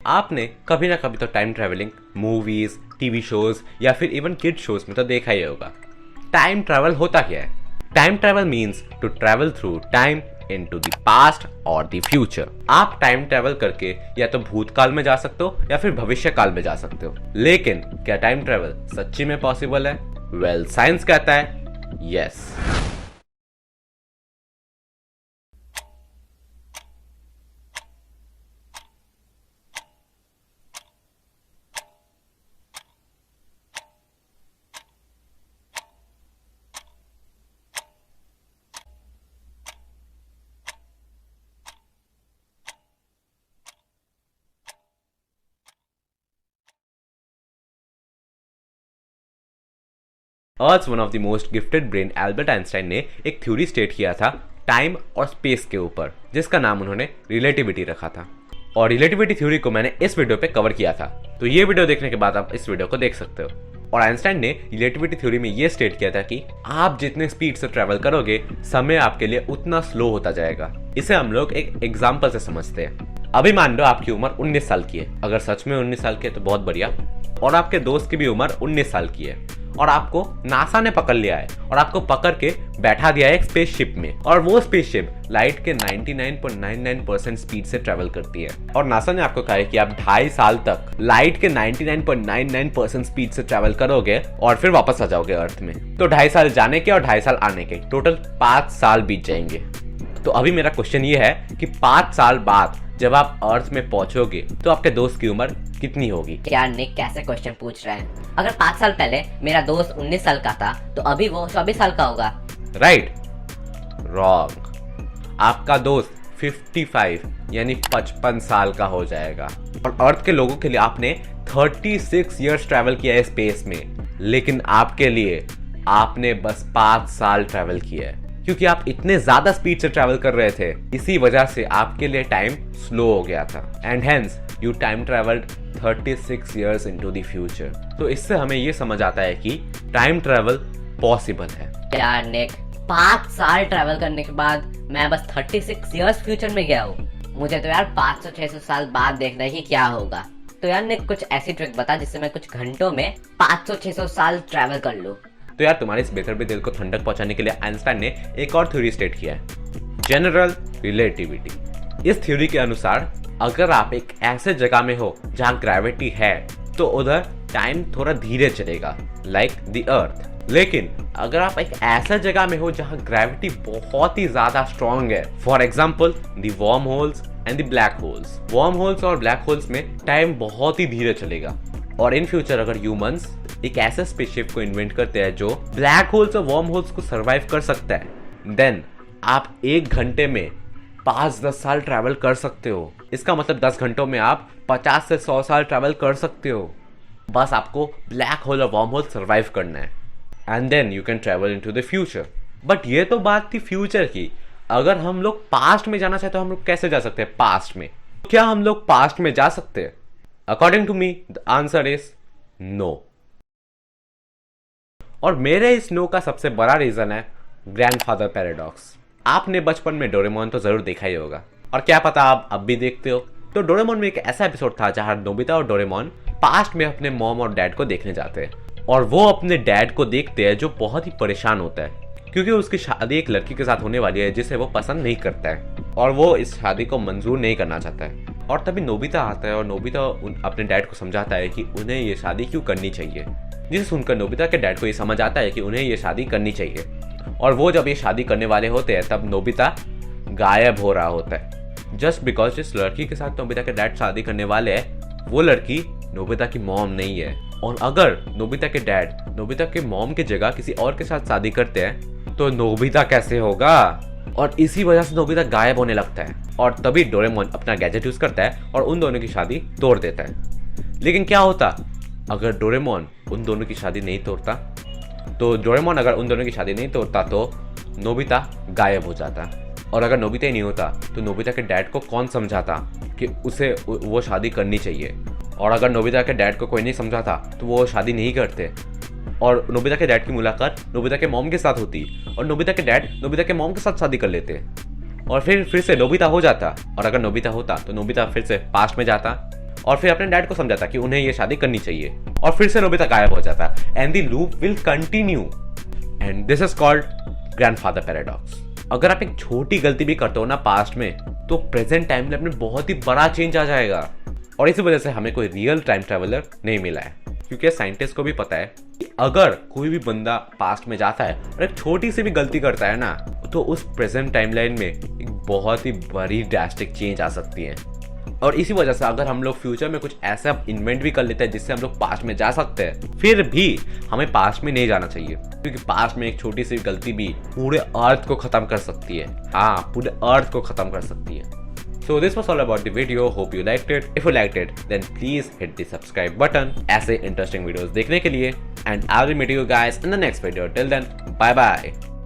आपने कभी ना कभी तो time travelling movies, TV shows या फिर इवन किड शोज में तो देखा ही होगा। टाइम ट्रैवल होता क्या है? Time travel means to travel through time into the past और द फ्यूचर। आप टाइम ट्रैवल करके या तो भूतकाल में जा सकते हो या फिर भविष्य काल में जा सकते हो। लेकिन क्या टाइम ट्रैवल सच्ची में पॉसिबल है? वेल, साइंस कहता है yes. Earth one of the most gifted brain Albert Einstein ने एक थ्योरी स्टेट किया था टाइम और स्पेस के ऊपर, जिसका नाम उन्होंने रिलेटिविटी रखा था। और रिलेटिविटी थ्योरी को मैंने इस वीडियो पे कवर किया था, तो ये वीडियो देखने के बाद आप इस वीडियो को देख सकते हो। और आइंस्टाइन ने रिलेटिविटी थ्योरी में ये स्टेट किया था कि आप जितने स्पीड से ट्रैवल करोगे, समय आपके लिए उतना स्लो होता जाएगा। इसे हम लोग एक एग्जाम्पल से समझते हैं। अभी मान लो आपकी उम्र 19 साल की है। अगर सच में 19 साल की है तो बहुत बढ़िया। और आपके दोस्त की भी उम्र 19 साल की है और आपको नासा ने पकड़ लिया है और आपको पकड़ के बैठा दिया है एक स्पेसशिप में। और वो स्पेसशिप लाइट के 99.99% स्पीड से ट्रेवल करती है। और नासा ने आपको कहा है कि आप 2.5 साल तक लाइट के 99.99% स्पीड से ट्रेवल करोगे और फिर वापस आ जाओगे अर्थ में। तो 2.5 साल जाने के और 2.5 साल आने के, टोटल 5 साल बीत जाएंगे। तो अभी मेरा क्वेश्चन ये है कि 5 साल बाद जब आप अर्थ में पहुंचोगे तो आपके दोस्त की उम्र कितनी होगी? यार निक कैसे क्वेश्चन पूछ रहे हैं? अगर 5 साल पहले मेरा दोस्त 19 साल का था तो अभी वो 24 साल का होगा। राइट? रॉन्ग। आपका दोस्त 55 यानी 55 साल का हो जाएगा। और अर्थ के लोगों के लिए आपने 36 इयर्स ट्रैवल किया है स्पेस में, लेकिन आपके लिए आपने बस 5 साल ट्रैवल किया है, क्योंकि आप इतने ज्यादा स्पीड से ट्रैवल कर रहे थे। इसी वजह से आपके लिए टाइम स्लो हो गया था। And hence you time travelled 36 years into the future. तो इससे हमें ये समझ आता है कि टाइम ट्रैवल पॉसिबल है। यार निक, 5 साल ट्रैवल करने के बाद मैं बस 36 इयर्स फ्यूचर में गया हूँ। मुझे तो यार 500-600 साल बाद देखना है कि क्या होगा। तो यार निक, कुछ ऐसी ट्रिक बता जिससे मैं कुछ घंटों में 500-600 साल ट्रैवल कर लूँ। तो यार तुम्हारे इस बेहतर दिल को ठंडक पहुंचाने के लिए आइंस्टाइन ने एक और थ्योरी स्टेट किया है, जनरल रिलेटिविटी। इस थ्योरी के अनुसार अगर आप एक ऐसे जगह में हो जहां ग्रेविटी है तो उधर टाइम थोड़ा धीरे चलेगा, लाइक द अर्थ। लेकिन अगर आप एक ऐसा जगह में हो जहां ग्रेविटी बहुत ही ज्यादा स्ट्रॉन्ग है, for example the worm holes and the black holes. Worm holes और ब्लैक होल्स में टाइम बहुत ही धीरे चलेगा। और इन फ्यूचर अगर ह्यूमंस एक ऐसे स्पेसशिप को इन्वेंट करते हैं जो ब्लैक होल्स और वर्म होल्स को सरवाइव कर सकता है, देन आप 1 घंटे में 5-10 साल ट्रैवल कर सकते हो। इसका मतलब 10 घंटों में आप 50 से 100 साल ट्रैवल कर सकते हो। बस आपको ब्लैक होल और वर्म होल सरवाइव करना है, and then you can travel into the future. But ये तो बात थी फ्यूचर की। अगर हम लोग पास्ट में जाना चाहते तो हम लोग कैसे जा सकते हैं पास्ट में? क्या हम लोग पास्ट में जा सकते हैं? According to me the answer is no. और मेरे इस नो का सबसे बड़ा रीजन है ग्रैंडफादर पैराडॉक्स। आपने बचपन में डोरेमोन तो जरूर देखा ही होगा, और क्या पता आप अब भी देखते हो। तो डोरेमोन में एक ऐसा एपिसोड था जहां नोबिता और डोरेमोन पास्ट में अपने मॉम और डैड को देखने जाते हैं। और वो अपने डैड को देखते हैं जो बहुत ही परेशान होता है, क्योंकि उसकी शादी एक लड़की के साथ होने वाली है जिसे वो पसंद नहीं करता है और वो इस शादी को मंजूर नहीं करना चाहता है। और तभी नोबिता आता है और नोबिता अपने डैड को समझाता है कि उन्हें ये शादी क्यों करनी चाहिए। जिसे सुनकर नोबिता के डैड को ये समझ आता है कि उन्हें ये शादी करनी चाहिए। और वो जब ये शादी करने वाले होते हैं तब नोबिता गायब हो रहा होता है, जस्ट बिकॉज जिस लड़की के साथ नोबिता के डैड शादी करने वाले हैं वो लड़की नोबिता की मॉम नहीं है। और अगर नोबिता के डैड नोबिता के मॉम की जगह किसी और के साथ शादी करते हैं तो नोबिता कैसे होगा? और इसी वजह से नोबिता गायब होने लगता है। और तभी डोरेमोन अपना गैजेट यूज करता है और उन दोनों की शादी तोड़ देता है। लेकिन क्या होता अगर डोरेमोन उन दोनों की शादी नहीं तोड़ता? तो डोरेमोन अगर उन दोनों की शादी नहीं तोड़ता तो नोबिता गायब हो जाता। और अगर नोबिता ही नहीं होता तो नोबिता के डैड को कौन समझाता कि उसे वो शादी करनी चाहिए? और अगर नोबिता के डैड को कोई नहीं समझाता तो वो शादी नहीं करते। और नोबिता के डैड की मुलाकात नोबिता के मॉम के साथ होती और नोबिता के डैड नोबिता के मॉम के साथ शादी कर लेते और फिर से नोबिता हो जाता। और अगर नोबिता होता तो नोबिता फिर से पास्ट में जाता और फिर अपने डैड को समझाता कि उन्हें ये शादी करनी चाहिए, और फिर से नोबिता गायब हो जाता and the loop will continue and this is called grandfather paradox. अगर आप एक छोटी गलती भी करते हो ना पास्ट में, तो प्रेजेंट टाइम लाइन में बहुत ही बड़ा चेंज आ जाएगा। और इसी वजह से हमें कोई रियल टाइम ट्रैवलर नहीं मिला है, क्योंकि साइंटिस्ट को भी पता है कि अगर कोई भी बंदा पास्ट में जाता है और एक छोटी सी भी गलती करता है ना, तो उस प्रेजेंट टाइमलाइन में एक बहुत ही बड़ी ड्रास्टिक चेंज आ सकती है। और इसी वजह से अगर हम लोग फ्यूचर में कुछ ऐसा इन्वेंट भी कर लेते हैं जिससे हम लोग पास्ट में जा सकते हैं, फिर भी हमें पास्ट में नहीं जाना चाहिए, क्योंकि पास्ट में एक छोटी सी गलती भी पूरे अर्थ को खत्म कर सकती है। हाँ, पूरे अर्थ को खत्म कर सकती है। So this was all about the video. Hope you liked it. If you liked it, then please hit the subscribe button. ऐसे interesting videos देखने के लिए, and I'll be meeting you guys in the next video. Till then, bye bye.